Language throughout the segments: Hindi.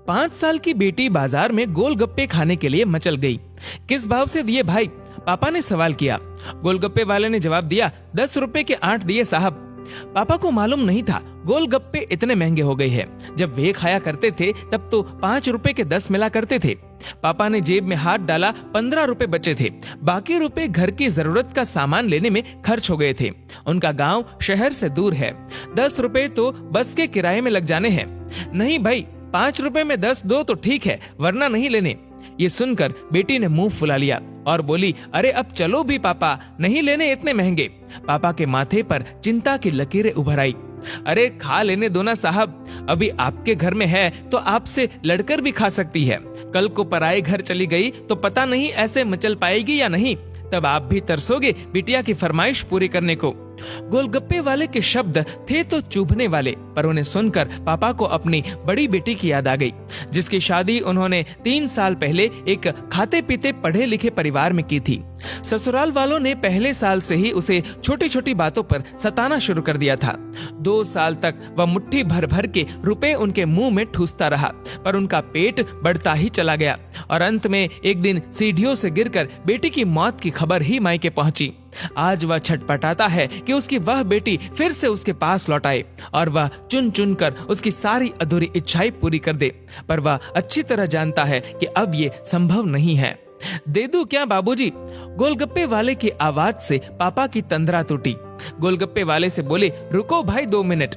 5 साल की बेटी बाजार में गोलगप्पे खाने के लिए मचल गई। किस भाव से दिए भाई? पापा ने सवाल किया। गोलगप्पे वाले ने जवाब दिया, 10 रुपए के 8 दिए साहब। पापा को मालूम नहीं था गोलगप्पे इतने महंगे हो गए हैं। जब वे खाया करते थे तब तो 5 रुपए के 10 मिला करते थे। पापा ने जेब में हाथ डाला, 15 रुपए बचे थे। बाकी रुपए घर की जरूरत का सामान लेने में खर्च हो गए थे। उनका गांव शहर से दूर है। 10 रुपए तो बस के किराए में लग जाने हैं। नहीं भाई, 5 रुपए में 10 दो तो ठीक है, वरना नहीं लेने। ये सुनकर बेटी ने मुंह फुला लिया और बोली, अरे अब चलो भी पापा, नहीं लेने इतने महंगे। पापा के माथे पर चिंता की लकीरें उभर आई। अरे खा लेने दो ना साहब, अभी आपके घर में है तो आपसे लड़कर भी खा सकती है। कल को पराए घर चली गई तो पता नहीं ऐसे मचल पाएगी या नहीं, तब आप भी तरसोगे बिटिया की फरमाइश पूरी करने को। गोलगप्पे वाले के शब्द थे तो चुभने वाले, पर उन्हें सुनकर पापा को अपनी बड़ी बेटी की याद आ गई, जिसकी शादी उन्होंने 3 साल पहले एक खाते पीते पढ़े लिखे परिवार में की थी। ससुराल वालों ने पहले साल से ही उसे छोटी छोटी बातों पर सताना शुरू कर दिया था। 2 साल तक वह मुट्ठी भर भर के रुपए उनके मुंह में ठूसता रहा, पर उनका पेट बढ़ता ही चला गया और अंत में एक दिन सीढ़ियों से गिरकर बेटी की मौत की खबर ही मायके पहुंची। आज वह छटपटाता है कि उसकी वह बेटी फिर से उसके पास लौट आए और वह चुन चुन कर उसकी सारी अधूरी इच्छाएं पूरी कर दे, पर वह अच्छी तरह जानता है कि अब ये संभव नहीं है। दे दूं क्या बाबूजी? गोलगप्पे वाले की आवाज से पापा की तंद्रा टूटी। गोलगप्पे वाले से बोले, रुको भाई 2 मिनट।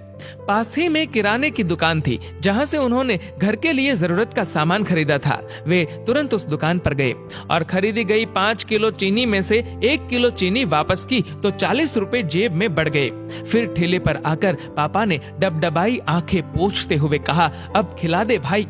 पास ही में किराने की दुकान थी जहां से उन्होंने घर के लिए जरूरत का सामान खरीदा था। वे तुरंत उस दुकान पर गए और खरीदी गई 5 किलो चीनी में से 1 किलो चीनी वापस की तो 40 रुपए जेब में बढ़ गए। फिर ठेले पर आकर पापा ने डबडबाई आंखें पोंछते हुए कहा, अब खिला दे भाई।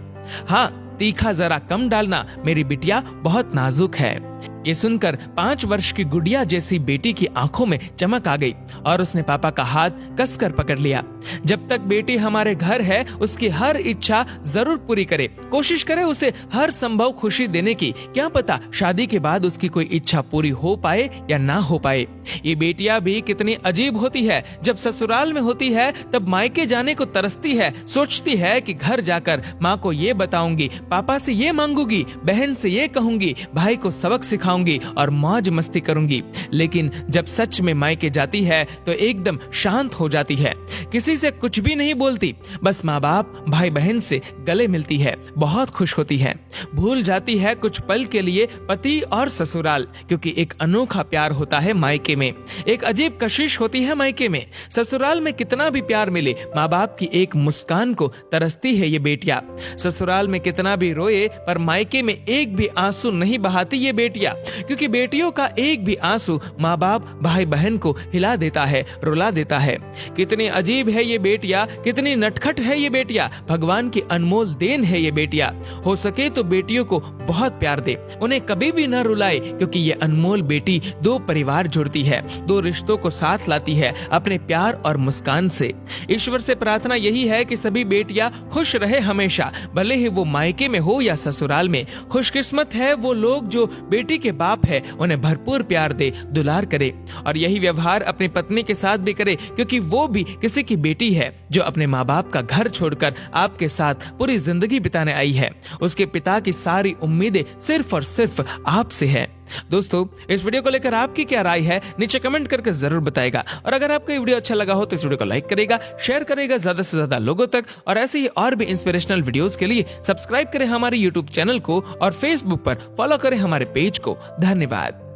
हाँ, तीखा जरा कम डालना, मेरी बिटिया बहुत नाजुक है। ये सुनकर 5 वर्ष की गुड़िया जैसी बेटी की आंखों में चमक आ गई और उसने पापा का हाथ कसकर पकड़ लिया। जब तक बेटी हमारे घर है उसकी हर इच्छा जरूर पूरी करे, कोशिश करे उसे हर संभव खुशी देने की। क्या पता शादी के बाद उसकी कोई इच्छा पूरी हो पाए या ना हो पाए। ये बेटियां भी कितनी अजीब होती है, जब ससुराल में होती है तब मायके जाने को तरसती है, सोचती है कि घर जाकर माँ को ये बताऊंगी, पापा से ये मांगूंगी, बहन से ये कहूंगी, भाई को सबक सिखाऊंगी और मौज मस्ती करूंगी। लेकिन जब सच में मायके जाती है तो एकदम शांत हो जाती है, किसी से कुछ भी नहीं बोलती, बस माँ बाप भाई बहन से गले मिलती है, बहुत खुश होती है, भूल जाती है कुछ पल के लिए पति और ससुराल, क्योंकि एक अनोखा प्यार होता है मायके में, एक अजीब कशिश होती है मायके में। ससुराल में कितना भी प्यार मिले, माँ बाप की एक मुस्कान को तरसती है ये बेटियां। ससुराल में कितना भी रोए पर मायके में एक भी आंसू नहीं बहाती ये बेटियां, क्योंकि बेटियों का एक भी आंसू माँ बाप भाई बहन को हिला देता है, रुला देता है। कितनी अजीब है ये बेटियां, कितनी नटखट है ये बेटियां, भगवान की अनमोल देन है ये बेटियां। हो सके तो बेटियों को बहुत प्यार दे, उन्हें कभी भी न रुलाए, क्योंकि ये अनमोल बेटी 2 परिवार जोड़ती है, 2 रिश्तों को साथ लाती है अपने प्यार और मुस्कान से। ईश्वर से प्रार्थना यही है कि सभी बेटियां खुश रहे हमेशा, भले ही वो मायके में हो या ससुराल में। खुशकिस्मत है वो लोग जो बेटी के बाप है, उन्हें भरपूर प्यार दे, दुलार करे, और यही व्यवहार अपनी पत्नी के साथ भी करे, क्योंकि वो भी किसी की बेटी है जो अपने माँ बाप का घर छोड़कर आपके साथ पूरी जिंदगी बिताने आई है। उसके पिता की सारी उम्मीदें सिर्फ और सिर्फ आपसे है। दोस्तों, इस वीडियो को लेकर आपकी क्या राय है नीचे कमेंट करके जरूर बताएगा, और अगर आपको ये वीडियो अच्छा लगा हो तो इस वीडियो को लाइक करेगा, शेयर करेगा ज्यादा से ज्यादा लोगों तक, और ऐसे ही और भी इंस्पिरेशनल वीडियोस के लिए सब्सक्राइब करें हमारे यूट्यूब चैनल को और फेसबुक पर फॉलो करें हमारे पेज को। धन्यवाद।